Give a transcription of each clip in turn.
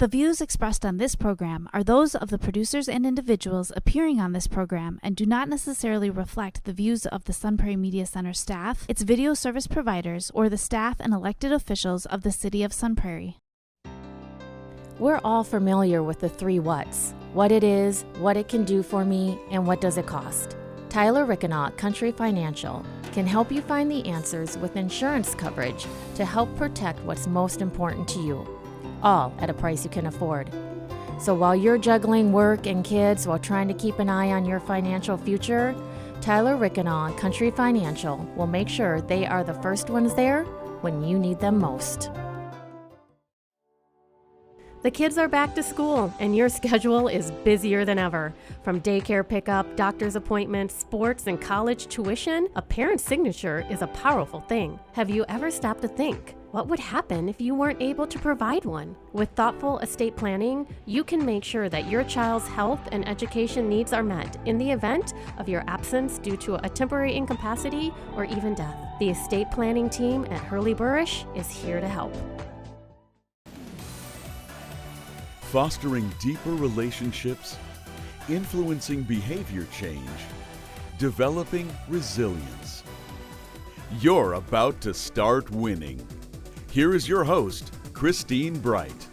The views expressed on this program are those of the producers and individuals appearing on this program and do not necessarily reflect the views of the Sun Prairie Media Center staff, its video service providers, or the staff and elected officials of the City of Sun Prairie. We're all familiar with the three whats: what it is, what it can do for me, and what does it cost. Tyler Rickenaugh, Country Financial, can help you find the answers with insurance coverage to help protect what's most important to you, all at a price you can afford. So while you're juggling work and kids while trying to keep an eye on your financial future, Tyler Rickenaugh, Country Financial, will make sure they are the first ones there when you need them most. The kids are back to school, and your schedule is busier than ever. From daycare pickup, doctor's appointments, sports, and college tuition, a parent's signature is a powerful thing. Have you ever stopped to think, what would happen if you weren't able to provide one? With thoughtful estate planning, you can make sure that your child's health and education needs are met in the event of your absence due to a temporary incapacity or even death. The estate planning team at Hurley Burrish is here to help. Fostering deeper relationships, influencing behavior change, developing resilience. You're about to start winning. Here is your host, Christine Bright.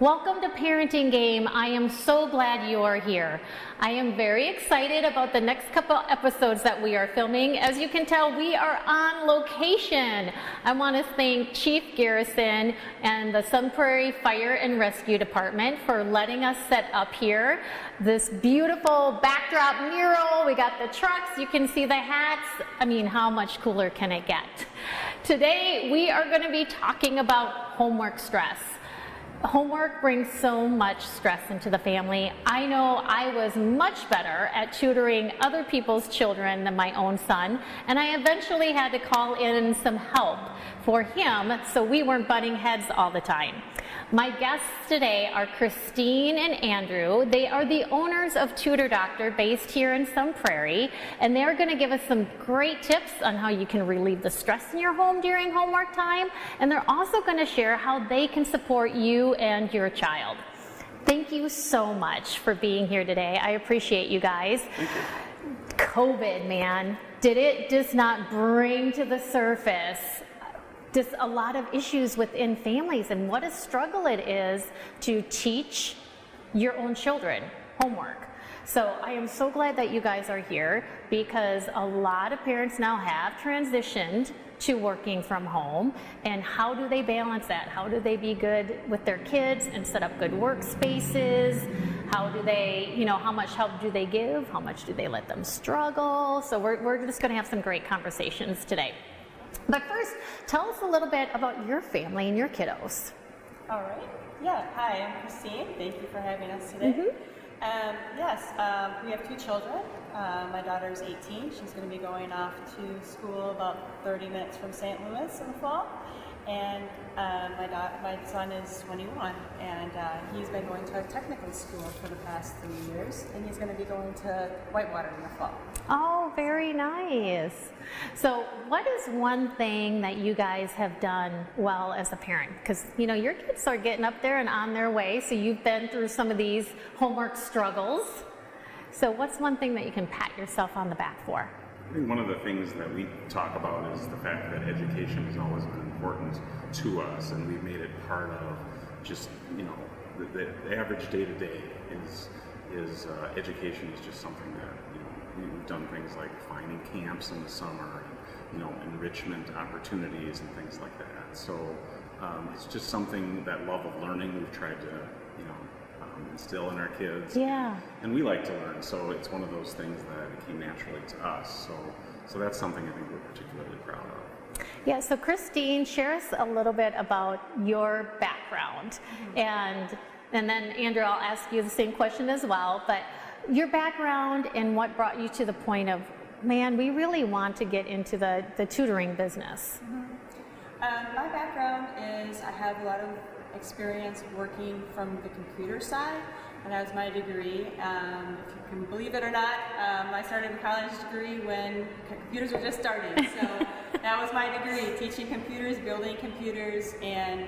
Welcome to Parenting Game. I am so glad you are here. I am very excited about the next couple episodes that we are filming. As you can tell, we are on location. I want to thank Chief Garrison and the Sun Prairie Fire and Rescue Department for letting us set up here. This beautiful backdrop mural. We got the trucks. You can see the hats. I mean, how much cooler can it get? Today, we are going to be talking about homework stress. Homework brings so much stress into the family. I know I was much better at tutoring other people's children than my own son, and I eventually had to call in some help for him so we weren't butting heads all the time. My guests today are Christine and Andrew. They are the owners of Tutor Doctor based here in Sun Prairie, and they're going to give us some great tips on how you can relieve the stress in your home during homework time, and they're also going to share how they can support you and your child. Thank you so much for being here today. I appreciate you guys. Thank you. COVID, man, did it just not bring to the surface just a lot of issues within families and what a struggle it is to teach your own children homework. So I am so glad that you guys are here because a lot of parents now have transitioned to working from home, and how do they balance that? How do they be good with their kids and set up good workspaces? How do they, how much help do they give? How much do they let them struggle? So we're just gonna have some great conversations today. But first, tell us a little bit about your family and your kiddos. All right. Yeah. Hi, I'm Christine. Thank you for having us today. We have two children. My daughter's 18. She's going to be going off to school about 30 minutes from St. Louis in the fall. And my son is 21, and he's been going to a technical school for the past 3 years, and he's going to be going to Whitewater in the fall. Oh, very nice. So what is one thing that you guys have done well as a parent? Because, your kids are getting up there and on their way, so you've been through some of these homework struggles. So what's one thing that you can pat yourself on the back for? I think one of the things that we talk about is the fact that education has always been important to us, and we've made it part of just, the average day-to-day is education is just something that, we've done things like finding camps in the summer, and, enrichment opportunities and things like that. So it's just something, that love of learning, we've tried to, instill in our kids. Yeah. And we like to learn, so it's one of those things that came naturally to us. So that's something I think we're particularly proud of. Yeah, so Christine, share us a little bit about your background. And then Andrew, I'll ask you the same question as well, but your background and what brought you to the point of, man, we really want to get into the tutoring business. My background is I have a lot of experience working from the computer side, and that was my degree. If you can believe it or not, I started a college degree when computers were just starting. So That was my degree, teaching computers, building computers, and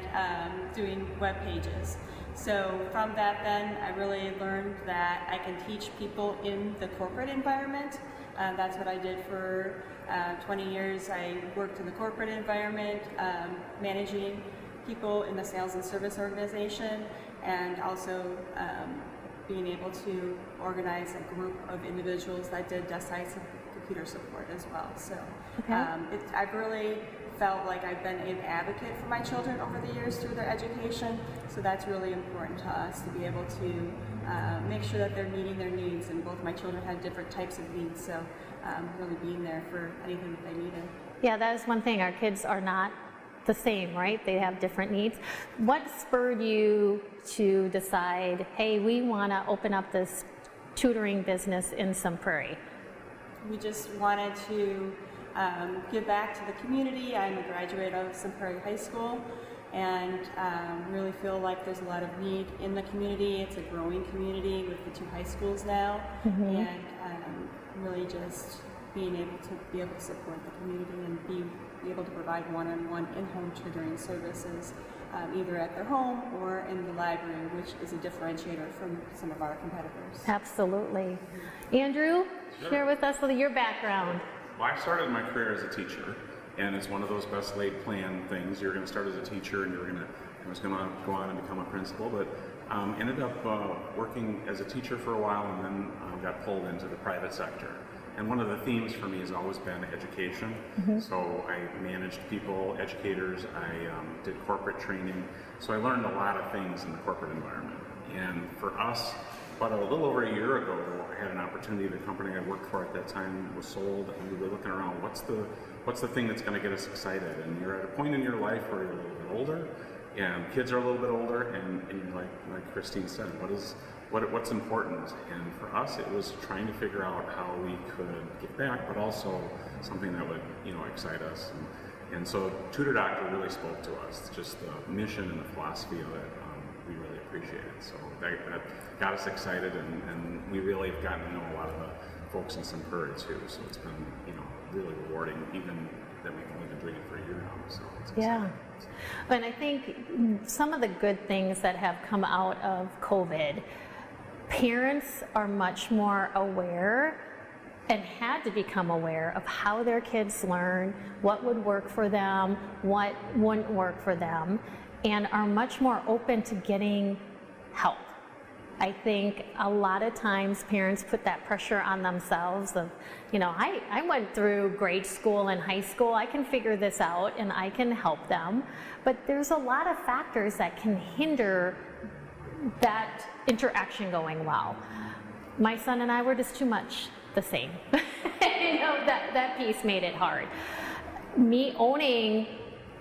doing web pages. So from that then, I really learned that I can teach people in the corporate environment. That's what I did for 20 years. I worked in the corporate environment, managing people in the sales and service organization, and also being able to organize a group of individuals that did desktop computer support as well. So I've really felt like I've been an advocate for my children over the years through their education. So that's really important to us, to be able to make sure that they're meeting their needs. And both my children had different types of needs, so really being there for anything that they needed. Yeah, that is one thing. Our kids are not the same, right? They have different needs. What spurred you to decide, hey, we want to open up this tutoring business in some Prairie? We just wanted to give back to the community. I'm a graduate of some Prairie High School, and really feel like there's a lot of need in the community. It's a growing community with the 2 high schools now, and really just being able to support the community and be able to provide one-on-one in-home tutoring services, either at their home or in the library, which is a differentiator from some of our competitors. Absolutely. Andrew, share with us your background. Well, I started my career as a teacher, and it's one of those best laid plan things. You're going to start as a teacher, and I was going to go on and become a principal, but ended up working as a teacher for a while, and then got pulled into the private sector. And one of the themes for me has always been education. So I managed people, educators, I did corporate training. So I learned a lot of things in the corporate environment. And for us, about a little over a year ago, I had an opportunity. The company I worked for at that time was sold, and we were looking around, what's the thing that's going to get us excited? And you're at a point in your life where you're a little bit older, and kids are a little bit older, and you're like Christine said, what's important? And for us, it was trying to figure out how we could give back, but also something that would, excite us. And so Tutor Doctor really spoke to us, just the mission and the philosophy of it. We really appreciate it. So that got us excited, and we really have gotten to know a lot of the folks in some Prairie too. So it's been, really rewarding, even that we've only been doing it for a year now. So it's exciting. And I think some of the good things that have come out of COVID, parents are much more aware and had to become aware of how their kids learn, what would work for them, what wouldn't work for them, and are much more open to getting help. I think a lot of times parents put that pressure on themselves of, I went through grade school and high school, I can figure this out and I can help them. But there's a lot of factors that can hinder that interaction going well. My son and I were just too much the same. That piece made it hard. Me owning,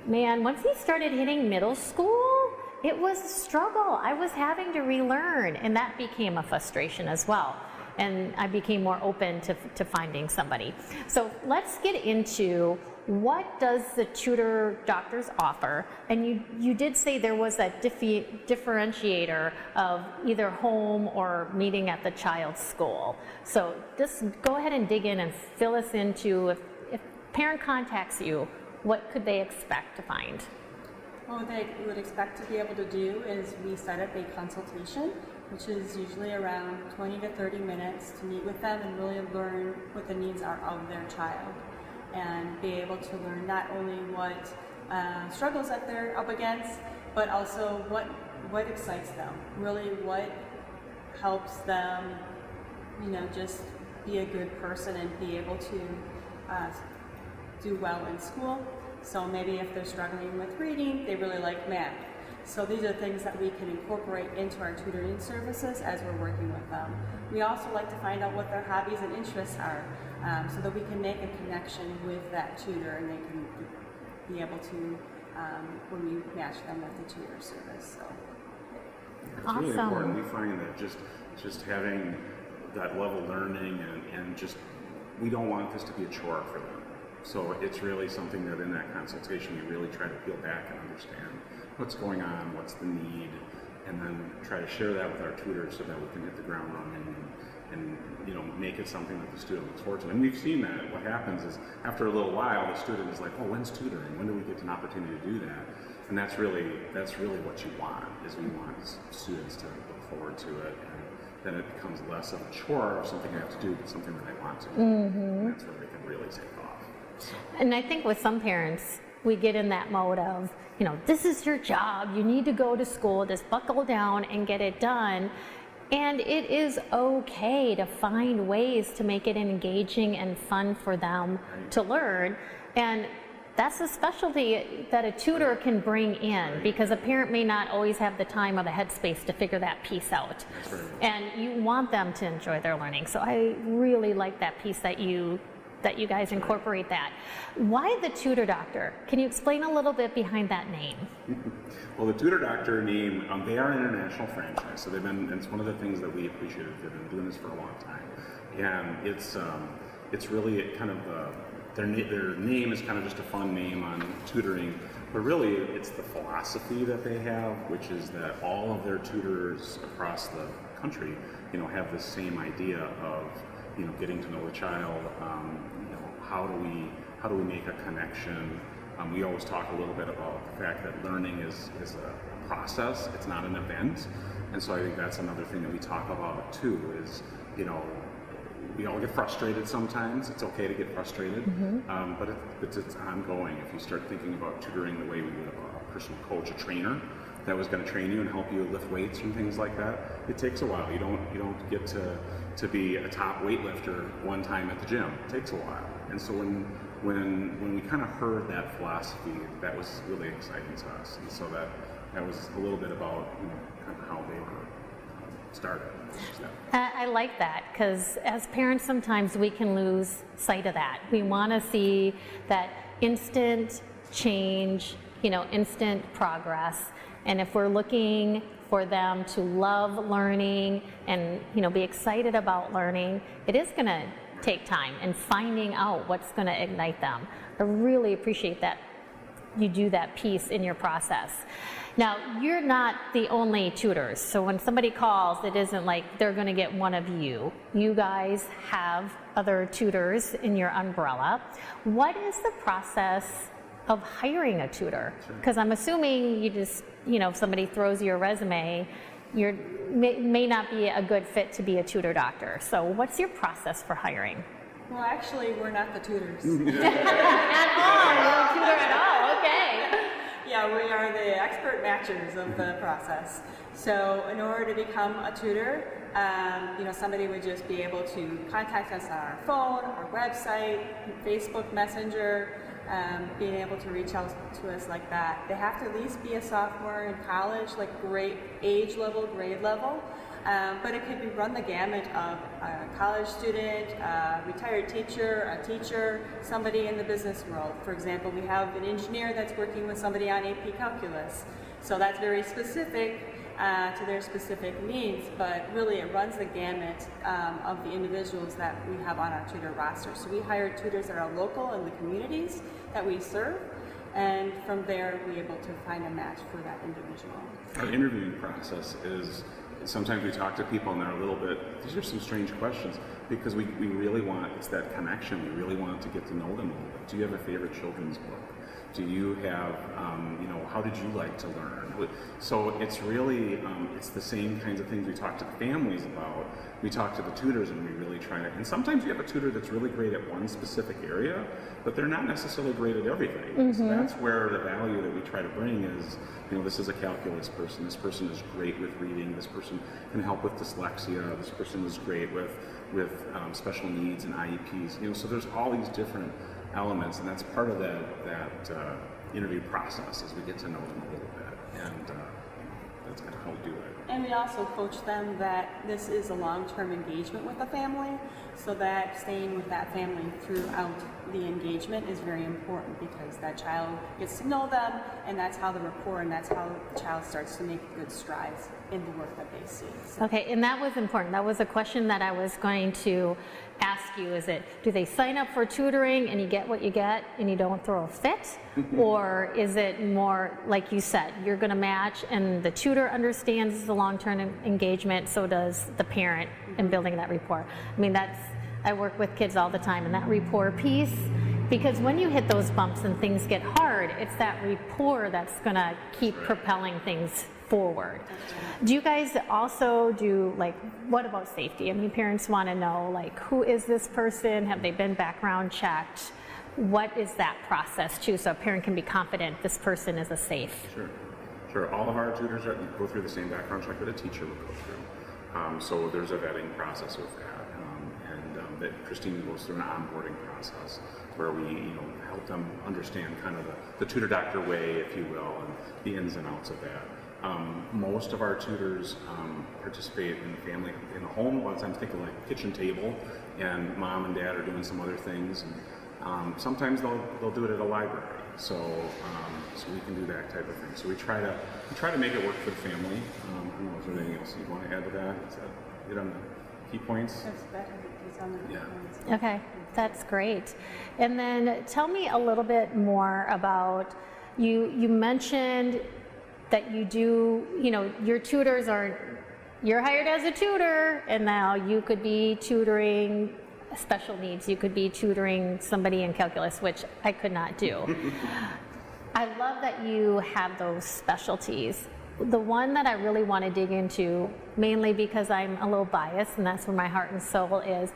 once he started hitting middle school, it was a struggle. I was having to relearn, and that became a frustration as well. And I became more open to finding somebody. So let's get into what does the Tutor Doctors offer? And you did say there was that differentiator of either home or meeting at the child's school. So just go ahead and dig in and fill us into, if parent contacts you, what could they expect to find? Well, what they would expect to be able to do is we set up a consultation, which is usually around 20 to 30 minutes, to meet with them and really learn what the needs are of their child, and be able to learn not only what struggles that they're up against, but also what excites them, really what helps them, just be a good person and be able to do well in school. So maybe if they're struggling with reading, they really like math. So these are things that we can incorporate into our tutoring services as we're working with them. We also like to find out what their hobbies and interests are, so that we can make a connection with that tutor, and they can be able to, when we match them with the tutor service. So it's really important. We find that just having that level learning and just, we don't want this to be a chore for them. So it's really something that in that consultation we really try to peel back and understand what's going on, what's the need, and then try to share that with our tutors so that we can hit the ground running make it something that the student looks forward to. And we've seen that. What happens is after a little while, the student is like, oh, when's tutoring? When do we get an opportunity to do that? And that's really what you want, is we want students to look forward to it, and then it becomes less of a chore or something I have to do, but something that I want to do. And that's where they can really take off. So. And I think with some parents, we get in that mode of, this is your job, you need to go to school, just buckle down and get it done. And it is okay to find ways to make it engaging and fun for them to learn. And that's a specialty that a tutor can bring in, because a parent may not always have the time or the headspace to figure that piece out. And you want them to enjoy their learning. So I really like that piece that you guys incorporate that. Why the Tutor Doctor? Can you explain a little bit behind that name? Well, the Tutor Doctor name, they are an international franchise, so it's one of the things that we appreciated. They've been doing this for a long time, and it's really kind of their name is kind of just a fun name on tutoring, but really it's the philosophy that they have, which is that all of their tutors across the country, have the same idea of getting to know the child. How do we make a connection? We always talk a little bit about the fact that learning is a process, it's not an event. And so I think that's another thing that we talk about too, is, we all get frustrated sometimes. It's okay to get frustrated, but it's ongoing. If you start thinking about tutoring the way we would a personal coach, a trainer that was going to train you and help you lift weights and things like that, it takes a while. You don't get to be a top weightlifter one time at the gym. It takes a while. And so when we kind of heard that philosophy, that was really exciting to us. And so that was a little bit about kind of how they were started. I like that, because as parents sometimes we can lose sight of that. We want to see that instant change, instant progress. And if we're looking for them to love learning and be excited about learning, it is going to take time and finding out what's going to ignite them. I really appreciate that you do that piece in your process. Now, you're not the only tutors, so when somebody calls, it isn't like they're going to get one of you. You guys have other tutors in your umbrella. What is the process of hiring a tutor? Because I'm assuming you just, if somebody throws you a resume, you may not be a good fit to be a tutor doctor. So what's your process for hiring? Well, actually, we're not the tutors. At all? No tutor at all? Okay. Yeah, we are the expert matchers of the process. So in order to become a tutor, somebody would just be able to contact us on our phone, our website, Facebook Messenger, being able to reach out to us like that. They have to at least be a sophomore in college, like grade level. But it could be run the gamut of a college student, a retired teacher, a teacher, somebody in the business world. For example, we have an engineer that's working with somebody on AP Calculus. So that's very specific to their specific needs, but really it runs the gamut of the individuals that we have on our tutor roster. So we hire tutors that are local in the communities that we serve, and from there we're able to find a match for that individual. Our interviewing process is, sometimes we talk to people and they're a little bit, these are some strange questions, because we really want, it's that connection, we really want to get to know them a little bit. Do you have a favorite children's book? Do you have, how did you like to learn? So it's really, it's the same kinds of things we talk to the families about. We talk to the tutors and we really try to, and sometimes you have a tutor that's really great at one specific area, but they're not necessarily great at everything. So that's where the value that we try to bring is, this is a calculus person, this person is great with reading, this person can help with dyslexia, this person is great with special needs and IEPs, so there's all these different elements, and that's part of that interview process, as we get to know them a little bit, and that's kind of how we do it. And we also coach them that this is a long-term engagement with the family. So that staying with that family throughout the engagement is very important, because that child gets to know them, and that's how the rapport, and that's how the child starts to make good strides in the work that they see. So. Okay, and that was important. That was a question that I was going to ask you. Is it, do they sign up for tutoring and you get what you get and you don't throw a fit? Or is it more, like you said, you're going to match and the tutor understands the long-term engagement, so does the parent in building that rapport? I mean, I work with kids all the time, and that rapport piece, because when you hit those bumps and things get hard, it's that rapport that's going to keep propelling things forward. Do you guys also do, like, what about safety? I mean, parents want to know, like, who is this person? Have they been background checked? What is that process too, so a parent can be confident this person is a safe? Sure. All of our tutors go through the same background check that a teacher would go through. So there's a vetting process with that. That Christine goes through an onboarding process where we help them understand kind of the tutor doctor way, if you will, and the ins and outs of that. Most of our tutors participate in the family, in the home. A lot of times think of like kitchen table, and mom and dad are doing some other things, and sometimes they'll do it at a library. So we can do that type of thing. So we try to make it work for the family. I don't know, is there anything else you want to add to that? Is that get on the key points? Okay, that's great. And then tell me a little bit more about, you mentioned that you do, your tutors you're hired as a tutor, and now you could be tutoring special needs. You could be tutoring somebody in calculus, which I could not do. I love that you have those specialties. The one that I really want to dig into, mainly because I'm a little biased, and that's where my heart and soul is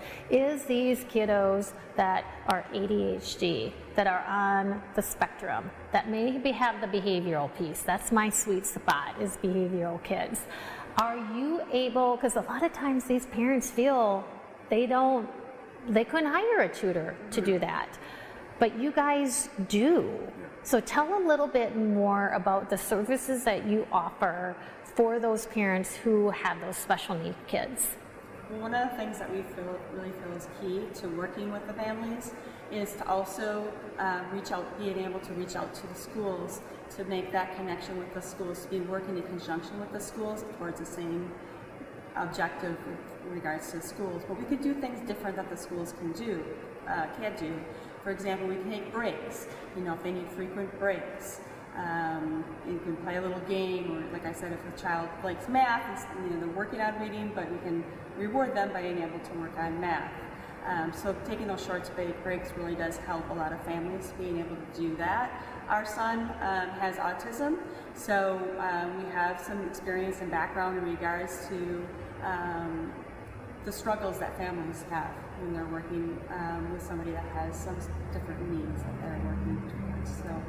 these kiddos that are ADHD, that are on the spectrum, that maybe have the behavioral piece. That's my sweet spot, is behavioral kids. Are you able, because a lot of times these parents feel they couldn't hire a tutor to do that, but you guys do. So tell a little bit more about the services that you offer for those parents who have those special need kids. One of the things that we really feel is key to working with the families is to also being able to reach out to the schools, to make that connection with the schools, to be working in conjunction with the schools towards the same objective with regards to the schools. But we could do things different that the schools can't do. For example, we can take breaks, if they need frequent breaks. You can play a little game, or like I said, if a child likes math, they're working on reading, but we can reward them by being able to work on math. So taking those short breaks really does help a lot of families being able to do that. Our son has autism, so we have some experience and background in regards to the struggles that families have when they're working with somebody that has some different needs that they're working towards. So,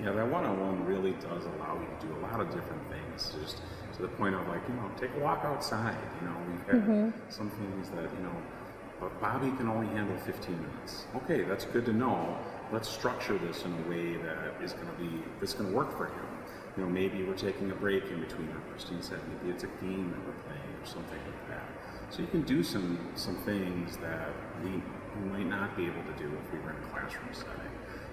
yeah, that one-on-one really does allow you to do a lot of different things. Just to the point of take a walk outside. We've had some things that but Bobby can only handle 15 minutes. Okay, that's good to know. Let's structure this in a way that is going to work for him. Maybe we're taking a break in between, like Christine said. Maybe it's a game that we're playing or something like that. So you can do some things that we might not be able to do if we were in a classroom setting.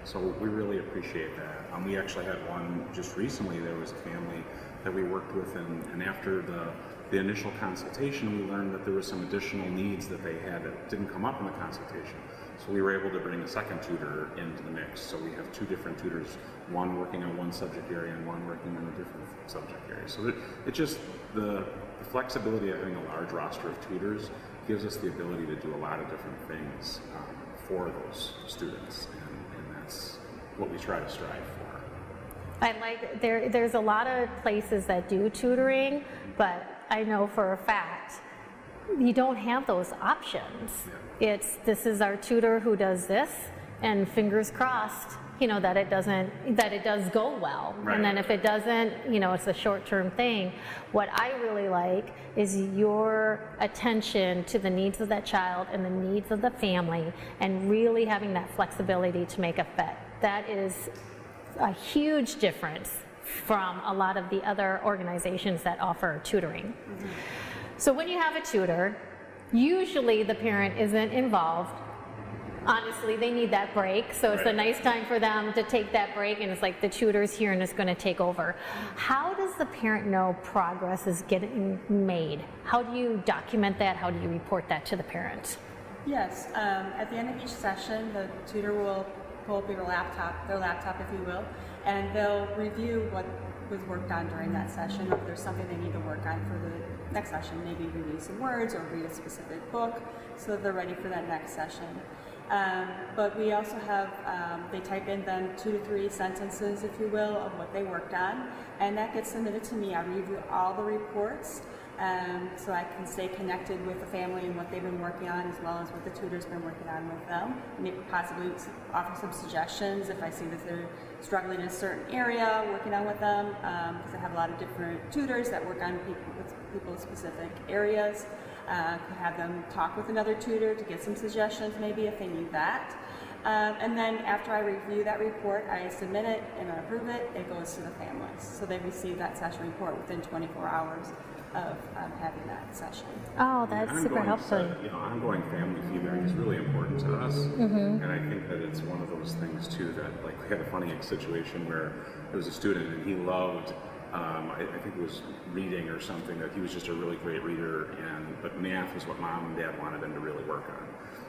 So we really appreciate that. We actually had one just recently. There was a family that we worked with, and after the initial consultation, we learned that there were some additional needs that they had that didn't come up in the consultation. So we were able to bring a second tutor into the mix. So we have two different tutors, one working on one subject area and one working on a different subject area. So it just, the flexibility of having a large roster of tutors gives us the ability to do a lot of different things for those students, and that's what we try to strive for. I like, there's a lot of places that do tutoring, but I know for a fact you don't have those options. This is our tutor who does this, and fingers crossed, that it does go well. Right. And then if it doesn't, it's a short-term thing. What I really like is your attention to the needs of that child and the needs of the family, and really having that flexibility to make a fit. That is a huge difference from a lot of the other organizations that offer tutoring. So when you have a tutor, Usually the parent isn't involved. Honestly, they need that break, so it's a nice time for them to take that break, and it's like the tutor's here and it's going to take over. How does the parent know progress is getting made? How do you document that? How do you report that to the parent? Yes, at the end of each session, the tutor will pull up their laptop, if you will, and they'll review what was worked on during that session. If there's something they need to work on for the next session, maybe review some words or read a specific book so that they're ready for that next session. But we also have, they type in then 2 to 3 sentences, if you will, of what they worked on, and that gets submitted to me. I review all the reports so I can stay connected with the family and what they've been working on, as well as what the tutor's been working on with them. Maybe possibly offer some suggestions if I see that they're struggling in a certain area, working on with them, because I have a lot of different tutors that work on people's specific areas. Could have them talk with another tutor to get some suggestions maybe if they need that. And then after I review that report, I submit it and I approve it, it goes to the families. So they receive that session report within 24 hours of having that session. Oh, that's super helpful. Ongoing family feedback is really important to us. And I think that it's one of those things too that, like, we had a funny situation where there was a student and he loved I think it was reading or something, that he was just a really great reader, but math was what mom and dad wanted him to really work on.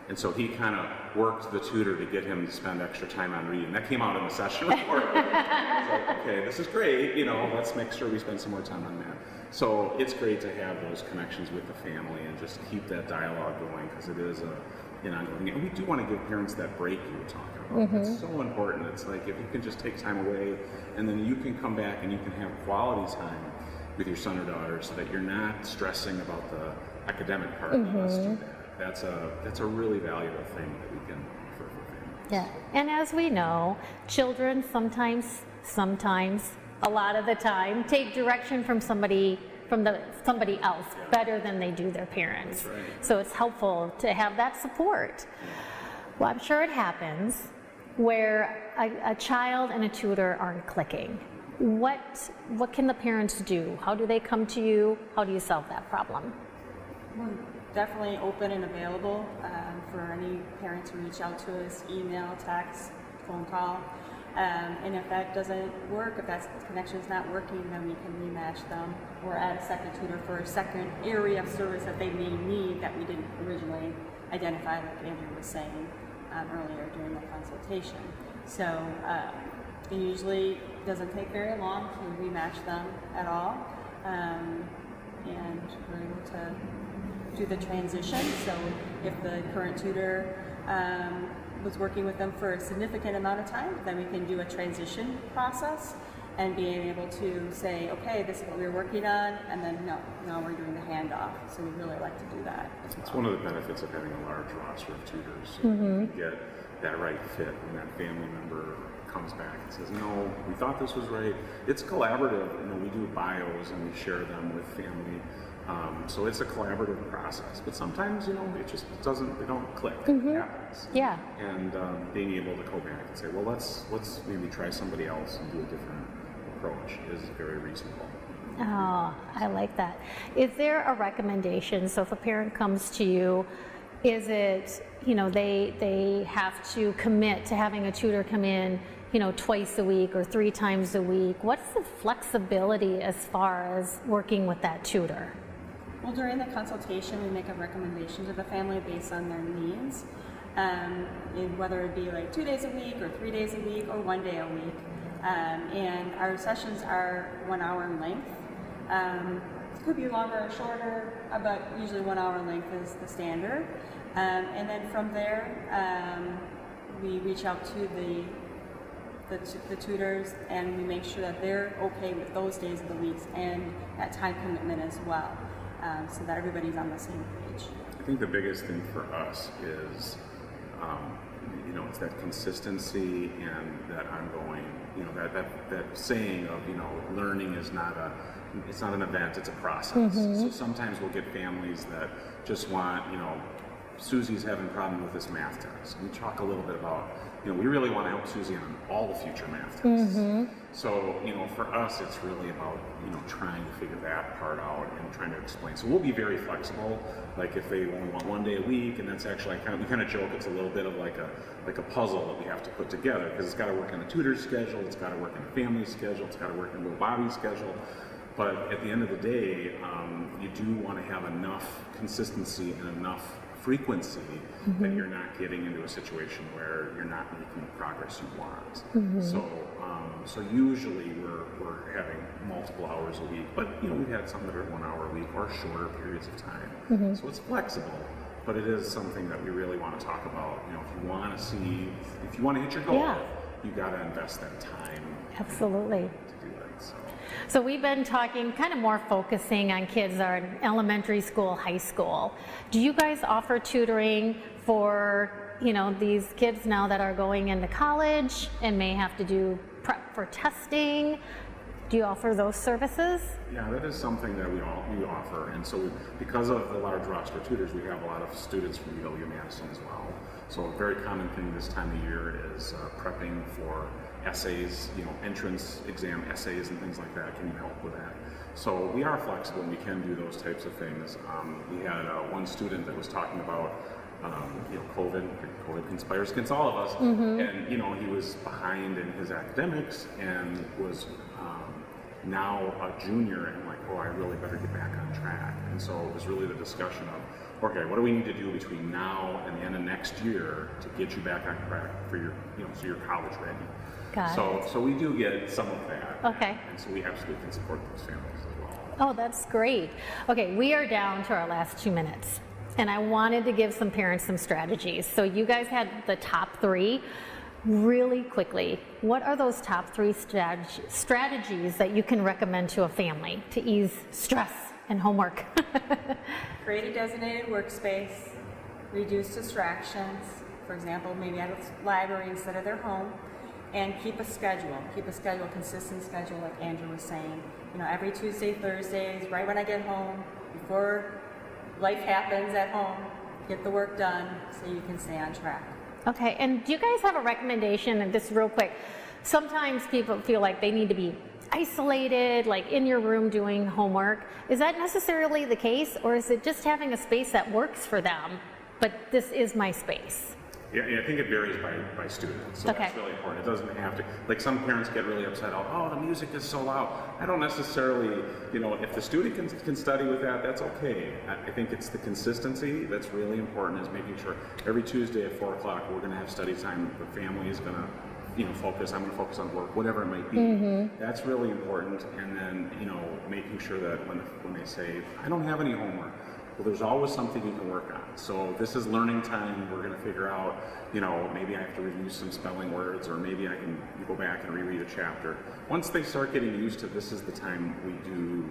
And so he kind of worked the tutor to get him to spend extra time on reading. That came out in the session report. It's like, okay, this is great, let's make sure we spend some more time on math. So it's great to have those connections with the family and just keep that dialogue going, because it is an ongoing. And we do want to give parents that break you were talking about. It's so important. It's like, if you can just take time away and then you can come back and you can have quality time with your son or daughter so that you're not stressing about the academic part of us do that. That's a really valuable thing that we can offer for families. Yeah, and as we know, children sometimes, a lot of the time, take direction from somebody else better than they do their parents. That's right. So it's helpful to have that support. Well, I'm sure it happens where a child and a tutor aren't clicking. What can the parents do? How do they come to you? How do you solve that problem? We're definitely open and available for any parent to reach out to us, email, text, phone call. And if that doesn't work, if that connection is not working, then we can rematch them or add a second tutor for a second area of service that they may need that we didn't originally identify, like Andrew was saying earlier during the consultation. So it usually doesn't take very long to rematch them at all. And we're able to do the transition. So if the current tutor was working with them for a significant amount of time, then we can do a transition process and being able to say, okay, this is what we were working on, and then no, we're doing the handoff. So we really like to do that. It's one of the benefits of having a large roster of tutors. You get that right fit when that family member comes back and says, no, we thought this was right. It's collaborative. We do bios and we share them with family. So it's a collaborative process, but sometimes, it just doesn't, they don't click. It happens. Yeah. And being able to go back and say, well, let's maybe try somebody else and do a different approach is very reasonable. Oh, I like that. Is there a recommendation? So if a parent comes to you, is it, they have to commit to having a tutor come in, twice a week or 3 times a week? What's the flexibility as far as working with that tutor? Well, during the consultation, we make a recommendation to the family based on their needs, whether it be like 2 days a week or 3 days a week or 1 day a week. And our sessions are 1 hour in length. It could be longer or shorter, but usually 1 hour in length is the standard. And then from there, we reach out to the tutors and we make sure that they're okay with those days of the week and that time commitment as well, so that everybody's on the same page. I think the biggest thing for us is, it's that consistency and that ongoing, that saying of, learning is it's not an event, it's a process. So sometimes we'll get families that just want, Susie's having a problem with this math test. We talk a little bit about, we really want to help Susie on all the future math tests. So, for us, it's really about, trying to figure that part out and trying to explain. So we'll be very flexible. Like if they only want 1 day a week, and that's actually, we kind of joke, it's a little bit of like a puzzle that we have to put together, because it's got to work in the tutor's schedule, it's got to work in the family's schedule, it's got to work in little Bobby's schedule. But at the end of the day, you do want to have enough consistency and enough frequency that you're not getting into a situation where you're not making the progress you want. So usually we're having multiple hours a week, but we've had some that are 1 hour a week or shorter periods of time. So it's flexible, but it is something that we really want to talk about. If you want to hit your goal, you got to invest that time. Absolutely. To do that. So we've been talking kind of more focusing on kids that are in elementary school, high school. Do you guys offer tutoring for, these kids now that are going into college and may have to do prep for testing? Do you offer those services? Yeah, that is something that we offer. And so because of the large roster of tutors, we have a lot of students from UW-Madison as well. So a very common thing this time of year is prepping for essays, entrance exam essays and things like that. Can you help with that? So we are flexible and we can do those types of things. We had one student that was talking about COVID conspires against all of us, and he was behind in his academics and was now a junior, and like, I really better get back on track. And so it was really the discussion of, okay, what do we need to do between now and the end of next year to get you back on track for your, so you're college ready. So we do get some of that. Okay. And so we absolutely can support those families as well. Oh, that's great. Okay, we are down to our last 2 minutes, and I wanted to give some parents some strategies. So you guys had the top 3. Really quickly, what are those top 3 strategies that you can recommend to a family to ease stress and homework? Create a designated workspace, reduce distractions, for example, maybe at a library instead of their home, and keep a schedule, consistent schedule, like Andrew was saying. Every Tuesday, Thursdays, right when I get home, before life happens at home, get the work done so you can stay on track. Okay, and do you guys have a recommendation, and this real quick, sometimes people feel like they need to be isolated, like in your room doing homework. Is that necessarily the case, or is it just having a space that works for them, but this is my space? Yeah, I think it varies by student, so that's really important. It doesn't have to, like some parents get really upset, the music is so loud. I don't necessarily, if the student can study with that, that's okay. I think it's the consistency that's really important, is making sure every Tuesday at 4 o'clock we're going to have study time. The family is going to focus. I'm going to focus on work, whatever it might be. That's really important. And then, making sure that when they say, I don't have any homework, well, there's always something you can work on. So this is learning time. We're going to figure out, maybe I have to review some spelling words, or maybe I can go back and reread a chapter. Once they start getting used to this is the time we do,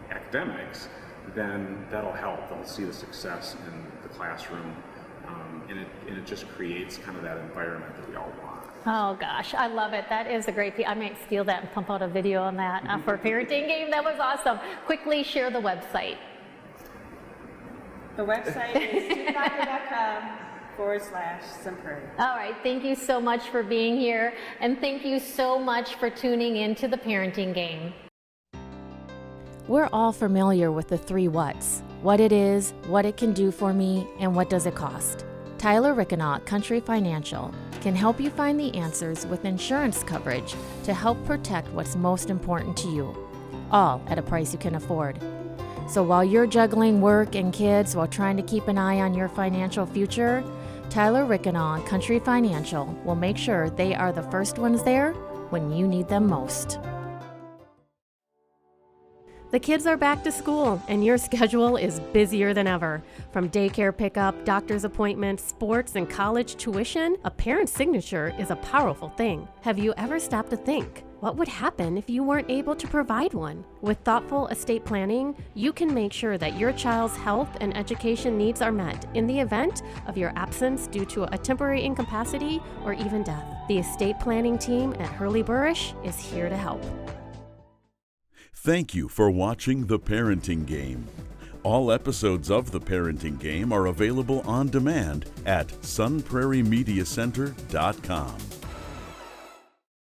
academics, then that'll help. They'll see the success in the classroom, and it just creates kind of that environment that we all want. Oh gosh, I love it. That is a great piece. I might steal that and pump out a video on that for Parenting Game. That was awesome. Quickly share the website. The website is tutordoctor.com/Prairie. All right, thank you so much for being here, and thank you so much for tuning in to the Parenting Game. We're all familiar with the 3 whats: what it is, what it can do for me, and what does it cost. Tyler Rickenaugh, Country Financial, can help you find the answers with insurance coverage to help protect what's most important to you, all at a price you can afford. So while you're juggling work and kids while trying to keep an eye on your financial future, Tyler Rickenaugh, Country Financial, will make sure they are the first ones there when you need them most. The kids are back to school, and your schedule is busier than ever. From daycare pickup, doctor's appointments, sports, and college tuition, a parent's signature is a powerful thing. Have you ever stopped to think, what would happen if you weren't able to provide one? With thoughtful estate planning, you can make sure that your child's health and education needs are met in the event of your absence due to a temporary incapacity or even death. The estate planning team at Hurley Burrish is here to help. Thank you for watching The Parenting Game. All episodes of The Parenting Game are available on demand at sunprairiemediacenter.com.